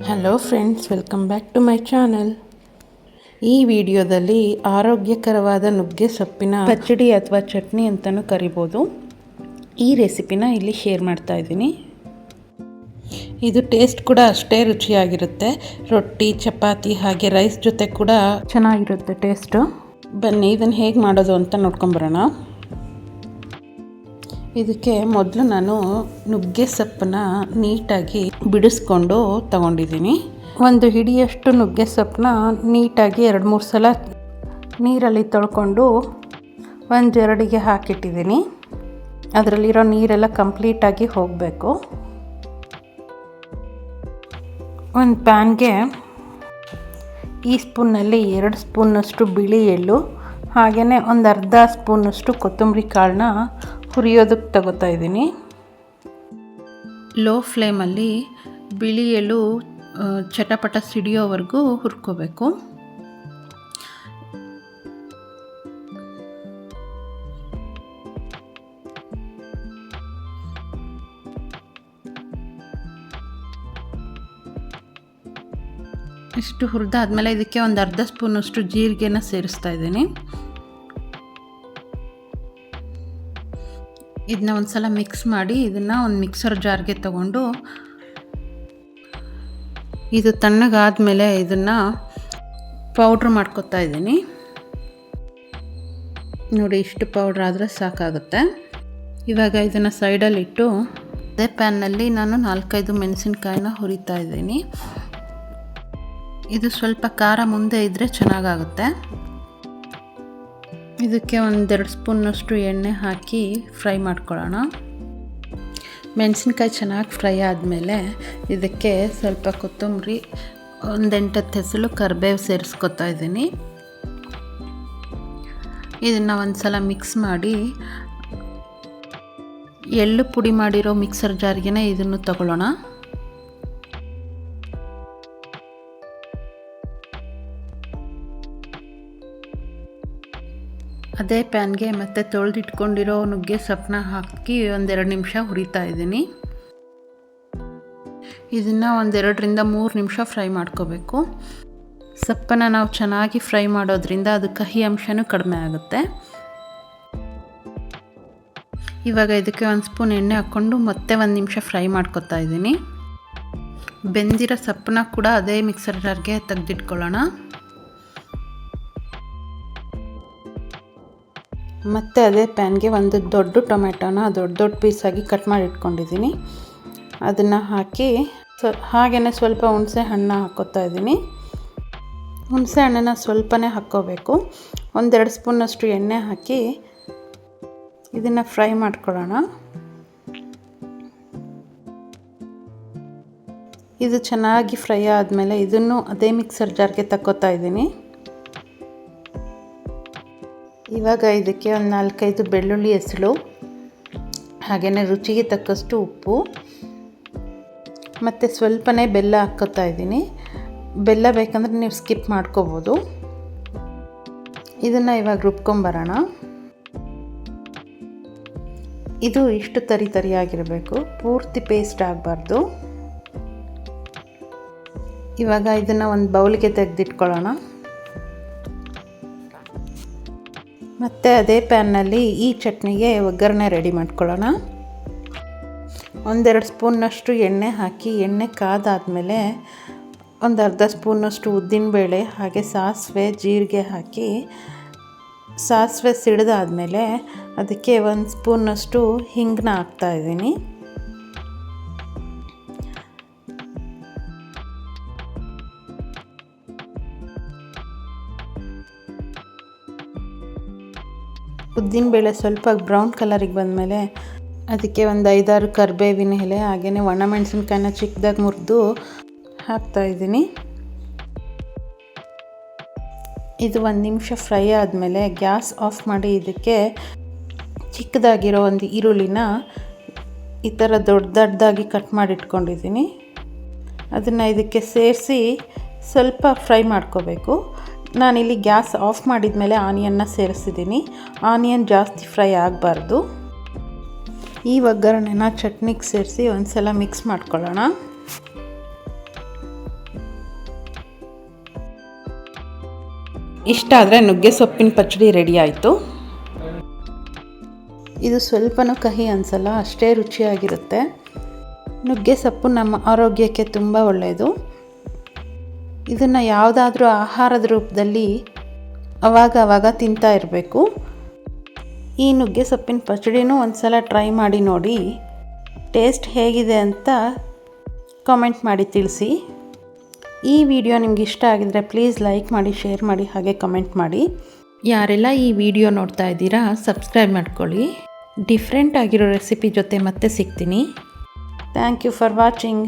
Hello friends, welcome back to my channel. ಈ ವಿಡಿಯೋದಲ್ಲಿ ಆರೋಗ್ಯಕರವಾದ ನುಗ್ಗೆ ಸೊಪ್ಪಿನ ಪಚ್ಚಡಿ ಅಥವಾ ಚಟ್ನಿ ಅಂತಲೂ ಕರಿಬೋದು. ಈ ರೆಸಿಪಿನ ಇಲ್ಲಿ ಶೇರ್ ಮಾಡ್ತಾ ಇದ್ದೀನಿ. ಇದು ಟೇಸ್ಟ್ ಕೂಡ ಅಷ್ಟೇ ರುಚಿಯಾಗಿರುತ್ತೆ. ರೊಟ್ಟಿ, ಚಪಾತಿ ಹಾಗೆ ರೈಸ್ ಜೊತೆ ಕೂಡ ಚೆನ್ನಾಗಿರುತ್ತೆ ಟೇಸ್ಟು. ಬನ್ನಿ ಇದನ್ನು ಹೇಗೆ ಮಾಡೋದು ಅಂತ ನೋಡ್ಕೊಂಬರೋಣ. ಇದಕ್ಕೆ ಮೊದಲು ನಾನು ನುಗ್ಗೆ ಸೊಪ್ಪನ್ನ ನೀಟಾಗಿ ಬಿಡಿಸ್ಕೊಂಡು ತಗೊಂಡಿದ್ದೀನಿ. ಒಂದು ಹಿಡಿಯಷ್ಟು ನುಗ್ಗೆ ಸೊಪ್ಪನ್ನ ನೀಟಾಗಿ 2-3 ಸಲ ನೀರಲ್ಲಿ ತೊಳ್ಕೊಂಡು ಒಂದು ಜರಡಿಗೆ ಹಾಕಿಟ್ಟಿದ್ದೀನಿ. ಅದರಲ್ಲಿರೋ ನೀರೆಲ್ಲ ಕಂಪ್ಲೀಟಾಗಿ ಹೋಗಬೇಕು. ಒಂದು ಪ್ಯಾನ್ಗೆ ಈ ಸ್ಪೂನ್ನಲ್ಲಿ 2 ಸ್ಪೂನಷ್ಟು ಬಿಳಿ ಎಳ್ಳು, ಹಾಗೆಯೇ ಒಂದು ಅರ್ಧ ಸ್ಪೂನಷ್ಟು ಕೊತ್ತಂಬರಿ ಕಾಳನ್ನ ಹುರಿಯೋದಕ್ಕೆ ತಗೋತಾ ಇದ್ದೀನಿ. ಲೋ ಫ್ಲೇಮಲ್ಲಿ ಬಿಳಿ ಎಳ್ಳು ಚಟಪಟ ಸಿಡಿಯೋವರೆಗೂ ಹುರ್ಕೋಬೇಕು. ಇಷ್ಟು ಹುರಿದಾದ್ಮೇಲೆ ಇದಕ್ಕೆ ಒಂದು ಅರ್ಧ ಸ್ಪೂನಷ್ಟು ಜೀರಿಗೆನ ಸೇರಿಸ್ತಾ ಇದ್ದೀನಿ. ಇದನ್ನ ಒಂದು ಸಲ ಮಿಕ್ಸ್ ಮಾಡಿ ಇದನ್ನು ಒಂದು ಮಿಕ್ಸರ್ ಜಾರ್ಗೆ ತಗೊಂಡು ಇದು ತಣ್ಣಗಾದ್ಮೇಲೆ ಇದನ್ನು ಪೌಡ್ರ್ ಮಾಡ್ಕೊತಾ ಇದ್ದೀನಿ. ನೋಡಿ, ಇಷ್ಟು ಪೌಡ್ರ್ ಆದರೆ ಸಾಕಾಗುತ್ತೆ. ಇವಾಗ ಇದನ್ನು ಸೈಡಲ್ಲಿಟ್ಟು ಅದೇ ಪ್ಯಾನ್ನಲ್ಲಿ ನಾನು 4-5 ಮೆಣಸಿನ್ಕಾಯಿನ ಹುರಿತಾ ಇದ್ದೀನಿ. ಇದು ಸ್ವಲ್ಪ ಖಾರ ಮುಂದೆ ಇದ್ದರೆ ಚೆನ್ನಾಗಾಗುತ್ತೆ. ಇದಕ್ಕೆ 1-2 ಸ್ಪೂನಷ್ಟು ಎಣ್ಣೆ ಹಾಕಿ ಫ್ರೈ ಮಾಡ್ಕೊಳ್ಳೋಣ. ಮೆಣಸಿನ್ಕಾಯಿ ಚೆನ್ನಾಗಿ ಫ್ರೈ ಆದಮೇಲೆ ಇದಕ್ಕೆ ಸ್ವಲ್ಪ ಕೊತ್ತಂಬರಿ, 1-8 ಹೆಸರು ಕರಿಬೇವು ಸೇರಿಸ್ಕೊತಾ ಇದ್ದೀನಿ. ಇದನ್ನು ಒಂದು ಸಲ ಮಿಕ್ಸ್ ಮಾಡಿ ಎಳ್ಳು ಪುಡಿ ಮಾಡಿರೋ ಮಿಕ್ಸರ್ ಜಾರ್ಗೆ ಇದನ್ನು ತಗೊಳ್ಳೋಣ. ಅದೇ ಪ್ಯಾನ್ಗೆ ಮತ್ತೆ ತೊಳೆದಿಟ್ಕೊಂಡಿರೋ ನುಗ್ಗೆ ಸೊಪ್ಪನ್ನ ಹಾಕಿ 1-2 ನಿಮಿಷ ಹುರಿತಾ ಇದ್ದೀನಿ. ಇದನ್ನು 1-2-3 ನಿಮಿಷ ಫ್ರೈ ಮಾಡ್ಕೋಬೇಕು. ಸೊಪ್ಪನ್ನು ನಾವು ಚೆನ್ನಾಗಿ ಫ್ರೈ ಮಾಡೋದ್ರಿಂದ ಅದು ಕಹಿ ಅಂಶನೂ ಕಡಿಮೆ ಆಗುತ್ತೆ. ಇವಾಗ ಇದಕ್ಕೆ 1 ಸ್ಪೂನ್ ಎಣ್ಣೆ ಹಾಕ್ಕೊಂಡು ಮತ್ತೆ 1 ನಿಮಿಷ ಫ್ರೈ ಮಾಡ್ಕೊತಾ ಇದ್ದೀನಿ. ಬೆಂದಿರೋ ಸೊಪ್ಪನ್ನ ಕೂಡ ಅದೇ ಮಿಕ್ಸರ್ ಜಾರ್ಗೆ ತೆಗೆದಿಟ್ಕೊಳ್ಳೋಣ. ಮತ್ತು ಅದೇ ಪ್ಯಾನ್ಗೆ ಒಂದು ದೊಡ್ಡ ಟೊಮೆಟೊನ ದೊಡ್ಡ ಪೀಸಾಗಿ ಕಟ್ ಮಾಡಿ ಇಟ್ಕೊಂಡಿದ್ದೀನಿ. ಅದನ್ನು ಹಾಕಿ ಹಾಗೆಯೇ ಸ್ವಲ್ಪ ಹುಣಸೆ ಹಣ್ಣು ಹಾಕ್ಕೋತಾ ಇದ್ದೀನಿ. ಹುಣಸೆ ಹಣ್ಣನ್ನು ಸ್ವಲ್ಪನೇ ಹಾಕ್ಕೋಬೇಕು. 1-2 ಸ್ಪೂನಷ್ಟು ಎಣ್ಣೆ ಹಾಕಿ ಇದನ್ನು ಫ್ರೈ ಮಾಡ್ಕೊಳ್ಳೋಣ. ಇದು ಚೆನ್ನಾಗಿ ಫ್ರೈ ಆದಮೇಲೆ ಇದನ್ನು ಅದೇ ಮಿಕ್ಸರ್ ಜಾರ್ಗೆ ತಕ್ಕೋತಾ ಇದ್ದೀನಿ. ಇವಾಗ ಇದಕ್ಕೆ ಒಂದು 4-5 ಬೆಳ್ಳುಳ್ಳಿ ಹೆಸಳು, ಹಾಗೆಯೇ ರುಚಿಗೆ ತಕ್ಕಷ್ಟು ಉಪ್ಪು ಮತ್ತು ಸ್ವಲ್ಪನೇ ಬೆಲ್ಲ ಹಾಕ್ಕೋತಾ ಇದ್ದೀನಿ. ಬೆಲ್ಲ ಬೇಕಂದರೆ ನೀವು ಸ್ಕಿಪ್ ಮಾಡ್ಕೋಬೋದು. ಇದನ್ನು ಇವಾಗ ರುಬ್ಕೊಂಬರೋಣ. ಇದು ಇಷ್ಟು ತರಿಯಾಗಿರಬೇಕು, ಪೂರ್ತಿ ಪೇಸ್ಟ್ ಆಗಬಾರ್ದು. ಇವಾಗ ಇದನ್ನು ಒಂದು ಬೌಲ್ಗೆ ತೆಗೆದಿಟ್ಕೊಳ್ಳೋಣ. ಮತ್ತು ಅದೇ ಪ್ಯಾನ್ನಲ್ಲಿ ಈ ಚಟ್ನಿಗೆ ಒಗ್ಗರಣೆ ರೆಡಿ ಮಾಡ್ಕೊಳ್ಳೋಣ. 1-2 ಸ್ಪೂನ್ನಷ್ಟು ಎಣ್ಣೆ ಹಾಕಿ ಎಣ್ಣೆ ಕಾದಾದಮೇಲೆ ಒಂದು ಅರ್ಧ ಸ್ಪೂನಷ್ಟು ಉದ್ದಿನಬೇಳೆ ಹಾಗೆ ಸಾಸಿವೆ, ಜೀರಿಗೆ ಹಾಕಿ ಸಾಸಿವೆ ಸಿಡಿದಾದಮೇಲೆ ಅದಕ್ಕೆ 1 ಸ್ಪೂನಷ್ಟು ಹಿಂಗನ್ನ ಹಾಕ್ತಾಯಿದ್ದೀನಿ. ಉದ್ದಿನಬೇಳೆ ಸ್ವಲ್ಪ ಬ್ರೌನ್ ಕಲರಿಗೆ ಬಂದಮೇಲೆ ಅದಕ್ಕೆ ಒಂದು 5-6 ಕರಿಬೇವಿನ ಎಲೆ ಹಾಗೆಯೇ ಒಣಮೆಣಸಿನ್ಕಾಯಿನ ಚಿಕ್ಕದಾಗಿ ಮುರಿದು ಹಾಕ್ತಾಯಿದ್ದೀನಿ. ಇದು 1 ನಿಮಿಷ ಫ್ರೈ ಆದಮೇಲೆ ಗ್ಯಾಸ್ ಆಫ್ ಮಾಡಿ ಇದಕ್ಕೆ ಚಿಕ್ಕದಾಗಿರೋ ಒಂದು ಈರುಳ್ಳಿನ ಈ ಥರ ದೊಡ್ಡದಾಗಿ ಕಟ್ ಮಾಡಿ ಇಟ್ಕೊಂಡಿದ್ದೀನಿ. ಅದನ್ನು ಇದಕ್ಕೆ ಸೇರಿಸಿ ಸ್ವಲ್ಪ ಫ್ರೈ ಮಾಡ್ಕೋಬೇಕು. ನಾನಿಲ್ಲಿ ಗ್ಯಾಸ್ ಆಫ್ ಮಾಡಿದ ಮೇಲೆ ಆನಿಯನ್ನ ಸೇರಿಸಿದ್ದೀನಿ. ಆನಿಯನ್ ಜಾಸ್ತಿ ಫ್ರೈ ಆಗಬಾರ್ದು. ಈ ಒಗ್ಗರಣೆನ ಚಟ್ನಿಗೆ ಸೇರಿಸಿ ಒಂದು ಸಲ ಮಿಕ್ಸ್ ಮಾಡ್ಕೊಳ್ಳೋಣ. ಇಷ್ಟ ಆದರೆ ನುಗ್ಗೆ ಸೊಪ್ಪಿನ ಪಚ್ಚಡಿ ರೆಡಿ ಆಯಿತು. ಇದು ಸ್ವಲ್ಪನೂ ಕಹಿ ಅನಿಸಲ್ಲ, ಅಷ್ಟೇ ರುಚಿಯಾಗಿರುತ್ತೆ. ನುಗ್ಗೆ ಸೊಪ್ಪು ನಮ್ಮ ಆರೋಗ್ಯಕ್ಕೆ ತುಂಬ ಒಳ್ಳೆಯದು. ಇದನ್ನು ಯಾವುದಾದ್ರೂ ಆಹಾರದ ರೂಪದಲ್ಲಿ ಅವಾಗ ತಿಂತಾ ಇರಬೇಕು. ಈ ನುಗ್ಗೆ ಸೊಪ್ಪಿನ ಪಚ್ಚಡಿನೂ ಒಂದು ಸಲ ಟ್ರೈ ಮಾಡಿ ನೋಡಿ. ಟೇಸ್ಟ್ ಹೇಗಿದೆ ಅಂತ ಕಾಮೆಂಟ್ ಮಾಡಿ ತಿಳಿಸಿ. ಈ ವಿಡಿಯೋ ನಿಮ್ಗೆ ಇಷ್ಟ ಆಗಿದರೆ ಪ್ಲೀಸ್ ಲೈಕ್ ಮಾಡಿ, ಶೇರ್ ಮಾಡಿ, ಹಾಗೆ ಕಮೆಂಟ್ ಮಾಡಿ. ಯಾರೆಲ್ಲ ಈ ವಿಡಿಯೋ ನೋಡ್ತಾ ಇದ್ದೀರಾ ಸಬ್ಸ್ಕ್ರೈಬ್ ಮಾಡ್ಕೊಳ್ಳಿ. ಡಿಫ್ರೆಂಟ್ ಆಗಿರೋ ರೆಸಿಪಿ ಜೊತೆ ಮತ್ತೆ ಸಿಗ್ತೀನಿ. Thank you for watching.